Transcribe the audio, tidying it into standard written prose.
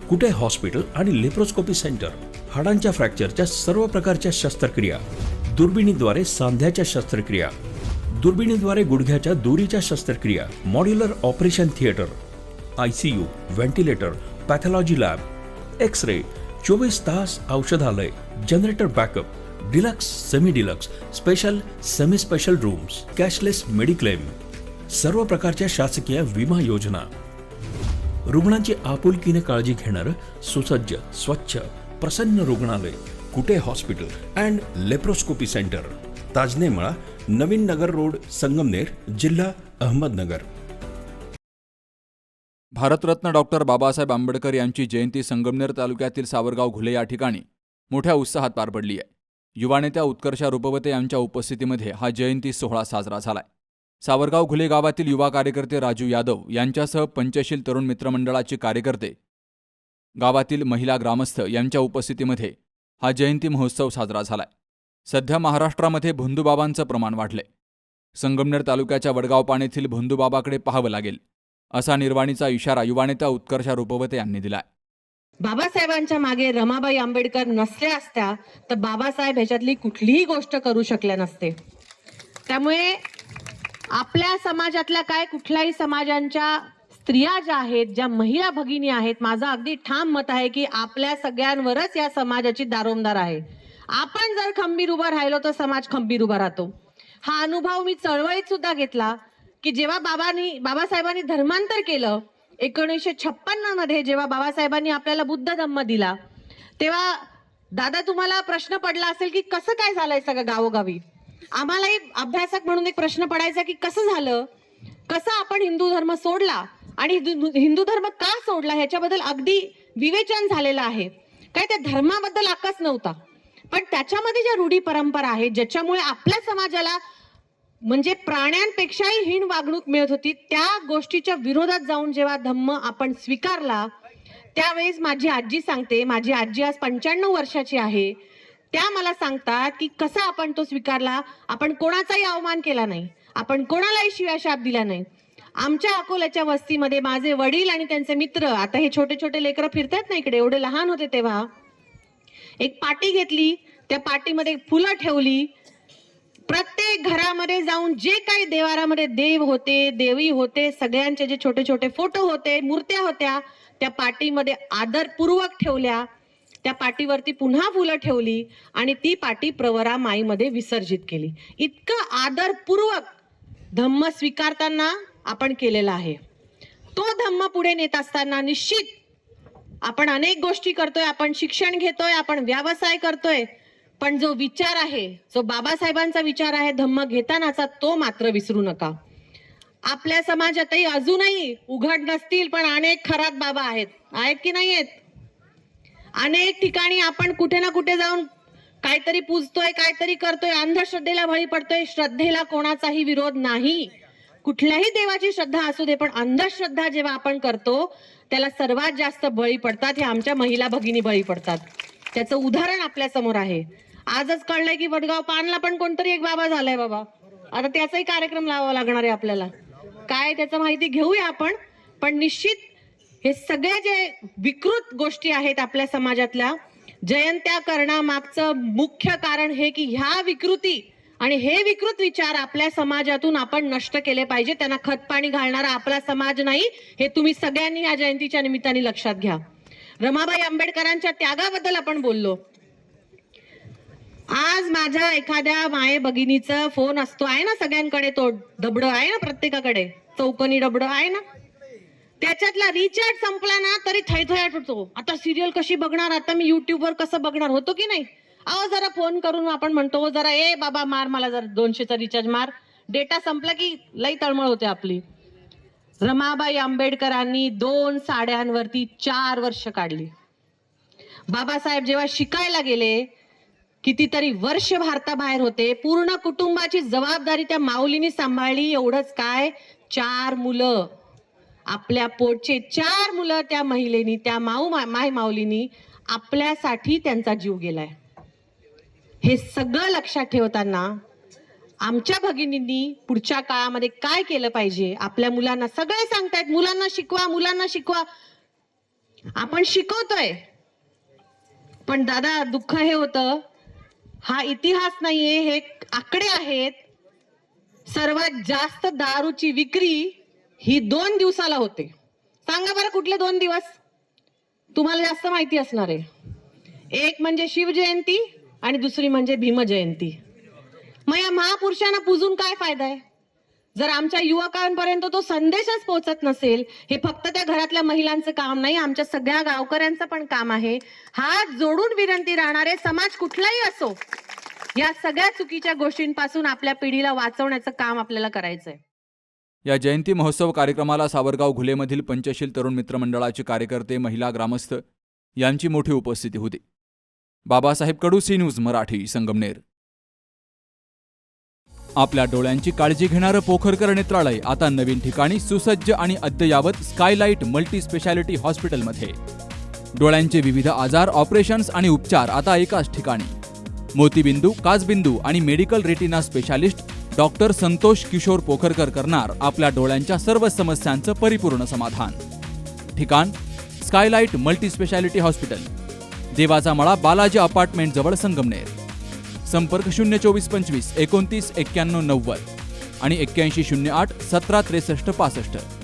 कुटे hospital आणि laparoscopy centre, हाडांच्या फ्रॅक्चरच्या सर्व प्रकारच्या शस्त्रक्रिया, दुर्बिणीद्वारे सांध्याच्या शस्त्रक्रिया, दुर्बिणीद्वारे गुडघ्याच्या दोरीच्या शस्त्रक्रिया, modular operation theatre, ICU, ventilator, pathology lab, x-ray, 24 तास औषधालय, generator backup, deluxe, semi deluxe, special, semi special rooms, cashless mediclaim, सर्व प्रकारच्या शासकीय विमा योजना, रुग्णांची आपुलकीने काळजी घेणारं सुसज्ज, स्वच्छ, प्रसन्न रुग्णालय, Kute hospital and laparoscopy centre, Tajne मळा, नवीन नगर रोड, संगमनेर, जिल्हा अहमदनगर. भारतरत्न डॉक्टर बाबासाहेब आंबेडकर यांची जयंती संगमनेर तालुक्यातील सावरगाव घुले या ठिकाणी मोठ्या उत्साहात पार पडली आहे. युवा नेत्या उत्कर्षा रुपवते यांच्या उपस्थितीमध्ये हा जयंती सोहळा साजरा झालाय. सावरगाव घुले गावातील युवा कार्यकर्ते राजू यादव यांच्यासह पंचशील तरुण मित्रमंडळाचे कार्यकर्ते, गावातील महिला ग्रामस्थ यांच्या उपस्थितीमध्ये हा जयंती महोत्सव साजरा झालाय. सध्या महाराष्ट्रामध्ये भोंदूबाबांचं प्रमाण वाढलंय. संगमनेर तालुक्याच्या वडगाव येथील भोंदूबाबाकडे पाहावं लागेल असा निर्वाणीचा इशारा युवानेत्या उत्कर्षा रुपवते यांनी दिलाय. बाबासाहेबांच्या मागे रमाबाई आंबेडकर नसल्या असत्या तर बाबासाहेब ह्याच्यातली कुठलीही गोष्ट करू शकल्या नसते. त्यामुळे आपल्या समाजातल्या काय कुठल्याही समाजांच्या स्त्रिया ज्या आहेत, ज्या महिला भगिनी आहेत, माझं अगदी ठाम मत आहे की आपल्या सगळ्यांवरच या समाजाची दारोमदार आहे. आपण जर खंबीर उभं राहिलो तर समाज खंबीर उभा राहतो. हा अनुभव मी चळवळीत सुद्धा घेतला की जेव्हा बाबासाहेबांनी धर्मांतर केलं 1956 मध्ये, जेव्हा बाबासाहेबांनी आपल्याला बुद्ध धम्म दिला, तेव्हा दादा तुम्हाला प्रश्न पडला असेल की कसं काय झालंय सगळं गावोगावी. आम्हालाही अभ्यासक म्हणून एक प्रश्न पडायचा की कसं झालं, कसं आपण हिंदू धर्म सोडला आणि हिंदू धर्म का सोडला ह्याच्याबद्दल अगदी विवेचन झालेलं आहे. काय त्या धर्माबद्दल आकस नव्हता, पण त्याच्यामध्ये ज्या रूढी परंपरा आहेत ज्याच्यामुळे आपल्या समाजाला म्हणजे प्राण्यांपेक्षाही हीन वागणूक मिळत होती, त्या गोष्टीच्या विरोधात जाऊन जेव्हा धम्म आपण स्वीकारला त्यावेळेस माझी आजी सांगते, माझी आजी आज 95 वर्षाची आहे, त्या मला सांगतात की कसा आपण तो स्वीकारला. आपण कोणाचाही अवमान केला नाही, आपण कोणालाही शिव्याशाप दिला नाही. आमच्या अकोल्याच्या वस्तीमध्ये माझे वडील आणि त्यांचे मित्र, आता हे छोटे छोटे लेकरं फिरतात ना इकडे, एवढे लहान होते तेव्हा, एक पाटी घेतली, त्या पाटीमध्ये फुलं ठेवली, प्रत्येक घरामध्ये जाऊन जे काही देवारामध्ये देव होते, देवी होते, सगळ्यांचे जे छोटे छोटे फोटो होते, मूर्त्या होत्या, त्या पाटीमध्ये आदरपूर्वक ठेवल्या. त्या पाटीवरती पुन्हा फुलं ठेवली आणि ती पाटी प्रवरा माईमध्ये विसर्जित केली. इतकं आदरपूर्वक धम्म स्वीकारताना आपण केलेला आहे. तो धम्म पुढे नेत असताना निश्चित आपण अनेक गोष्टी करतोय, आपण शिक्षण घेतोय, आपण व्यवसाय करतोय, पण जो विचार आहे, जो बाबासाहेबांचा विचार आहे धम्म घेतानाचा, तो मात्र विसरू नका. आपल्या समाजातही अजूनही उघड नसतील पण अनेक खरात बाबा आहेत की नाही आहेत. अनेक ठिकाणी आपण कुठे ना कुठे जाऊन काहीतरी पूजतोय, काहीतरी करतोय, अंधश्रद्धेला बळी पडतोय. श्रद्धेला कोणाचाही विरोध नाही, कुठल्याही देवाची श्रद्धा असू दे, पण अंधश्रद्धा जेव्हा आपण करतो त्याला सर्वात जास्त बळी पडतात हे आमच्या महिला भगिनी बळी पडतात. त्याचं उदाहरण आपल्या समोर आहे. आजच कळलंय की वडगाव पानला पण कोणतरी एक बाबा झालाय बाबा. आता त्याचाही कार्यक्रम लावावा लागणार आहे आपल्याला. काय त्याचं माहिती घेऊया आपण, पण निश्चित हे सगळे जे विकृत गोष्टी आहेत आपल्या समाजातल्या, जयंत्या करण्यामागचं मुख्य कारण हे की ह्या विकृती आणि हे विकृत विचार आपल्या समाजातून आपण नष्ट केले पाहिजे. त्यांना खतपाणी घालणारा आपला समाज नाही, हे तुम्ही सगळ्यांनी या जयंतीच्या निमित्ताने लक्षात घ्या. रमाबाई आंबेडकरांच्या त्यागाबद्दल आपण बोललो. आज माझ्या एखाद्या माये भगिनीचा फोन असतो, आहे ना सगळ्यांकडे, तो डबड आहे ना, प्रत्येकाकडे चौकोनी डबड आहे ना, त्याच्यातला रिचार्ज संपला ना तरी थैथयाट होतो. आता सिरियल कशी बघणार, आता मी युट्यूबवर कसं बघणार, होतो की नाही. अहो जरा फोन करून आपण म्हणतो जरा ए बाबा मार मला जरा 200चा रिचार्ज मार. डेटा संपला की लई तळमळ होते आपली. रमाबाई आंबेडकरांनी 2 साड्यांवरती 4 वर्ष काढली. बाबासाहेब जेव्हा शिकायला गेले कितीतरी वर्ष भारताबाहेर होते, पूर्ण कुटुंबाची जबाबदारी त्या माऊलींनी सांभाळली. एवढंच काय, 4 मुलं, आपल्या पोटचे 4 मुलं त्या महिलेनी, त्या माय माऊलींनी आपल्यासाठी त्यांचा जीव गेलाय. हे सगळं लक्षात ठेवताना आमच्या भगिनींनी पुढच्या काळामध्ये काय केलं पाहिजे. आपल्या मुलांना सगळे सांगतायत मुलांना शिकवा, मुलांना शिकवा. आपण शिकवतोय, पण दादा दुःख हे होतं, हा इतिहास नाहीये, हे आकडे आहेत. सर्वात जास्त दारूची विक्री ही 2 दिवसाला होते. सांगा बरं कुठले 2 दिवस तुम्हाला जास्त माहिती असणार आहे? एक म्हणजे शिवजयंती आणि दुसरी म्हणजे भीमजयंती. मग या महापुरुषांना पूजून काय फायदा आहे जर आमच्या युवकांपर्यंत तो संदेशच पोहोचत नसेल? हे फक्त त्या घरातल्या महिलांचं काम नाही, आमच्या सगळ्या गावकऱ्यांचं पण काम आहे. हात जोडून विनंती राहणारे समाज कुठलाही असो, या सगळ्या चुकीच्या गोष्टींपासून आपल्या पिढीला वाचवण्याचं काम आपल्याला करायचंय. या जयंती महोत्सव कार्यक्रमाला सावरगाव घुलेमधील पंचशील तरुण मित्रमंडळाचे कार्यकर्ते, महिला, ग्रामस्थ यांची मोठी उपस्थिती होती. बाबासाहेब कडू, सी न्यूज मराठी, संगमनेर. आपल्या डोळ्यांची काळजी घेणारं पोखरकर नेत्रालय आता नवीन ठिकाणी सुसज्ज आणि अद्ययावत स्कायलाइट मल्टी स्पेशालिटी हॉस्पिटलमध्ये. डोळ्यांचे विविध आजार, ऑपरेशन्स आणि उपचार आता एकाच ठिकाणी. मोतीबिंदू, काचबिंदू आणि medical retina specialist doctor Santosh Kishor Pokharkar करणार आपल्या डोळ्यांच्या सर्व समस्यांचं परिपूर्ण समाधान. ठिकाण स्कायलाइट मल्टी स्पेशालिटी हॉस्पिटल, देवाचा मळा, बालाजी अपार्टमेंट जवळ, संगमनेर. संपर्क 02425 29 91 90 आणि 8108 17 63 65.